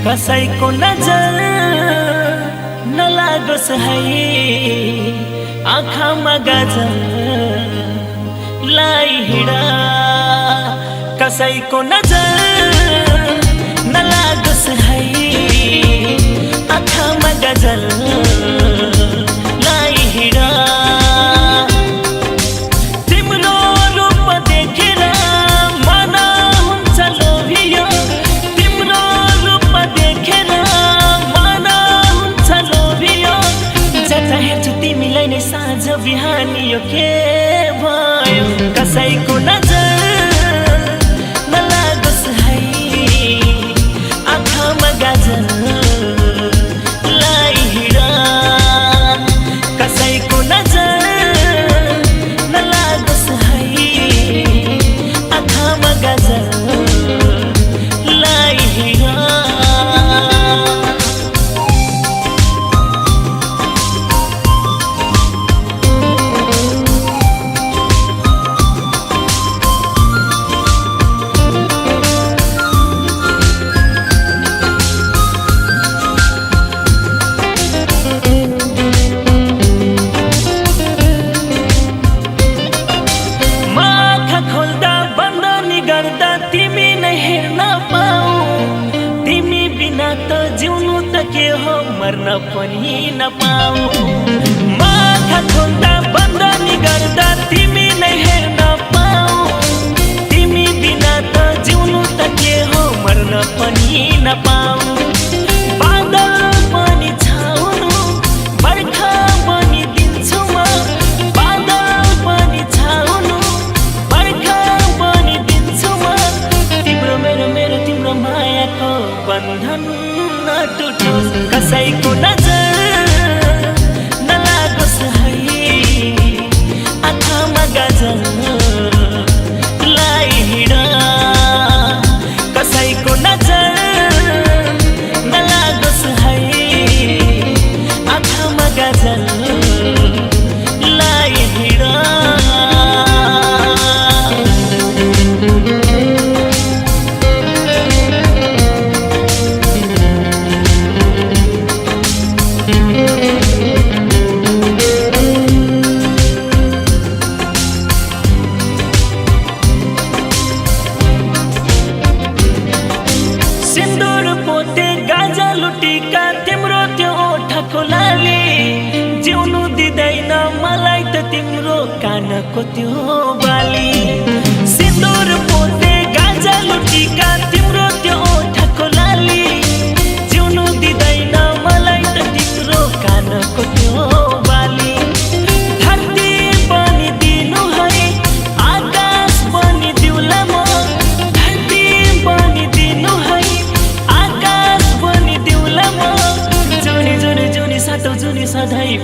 कसैको नजर नलागोस् है आँखामा गजल लाई हिँडा कसैको नजर नलागोस् है आँखामा गजल लाई हिँडा तिम्रो रूप देखेर मन हुन्छ लोभियो तिम्रो रूप देखेर मन हुन्छ लोभियो जता हेर्छु तिमीलाई नै साँझ बिहानी यो के भयो कसैको नजर नलागोस् है आँखामा गजल लाई हिँडा कसैको नजर नलागोस् है आँखामा गजल लाई हिँडा तिमी नै हेर्न पाऊ तिमी बिना त जिउनु त के हो मर्न पनि नपाऊ आँखा खोल्दा बन्द नि गर्दा तिमी नै हेर्न पाऊ तिमी बिना त जिउनु त के हो मर्न पनि नपाऊ बादल पनि छाउनु बर्खा पनि दिन्छु म बादल पनि छाउनु बर्खा पनि दिन्छु म तिम्रो मेरो तिम्रो मायाको बन्धन नटुटोस् कसैको नजर नलागोस् है आँखामा गजल लाई हिँडा कसैको नजर नलागोस् है आँखामा गजल लाई हिँडा सिन्दुर पोते गाजा लुटीका तिम्रो त्यो ओठको लाली जिउनु दिँदैन मलाई त तिम्रो कानको त्यो बाली सिन्दुर पोते गाजा लुटीका तिम्रो त्यो ओठको लाली जिउनु दिँदैन मलाई त तिम्रो कानको त्यो बाली धरती पनि दिनु है आकाश पनि दिउला म धरती पनि दिनु है आकाश पनि दिउला म जुनी जुनी जुनी सातौ जुनी सधैँ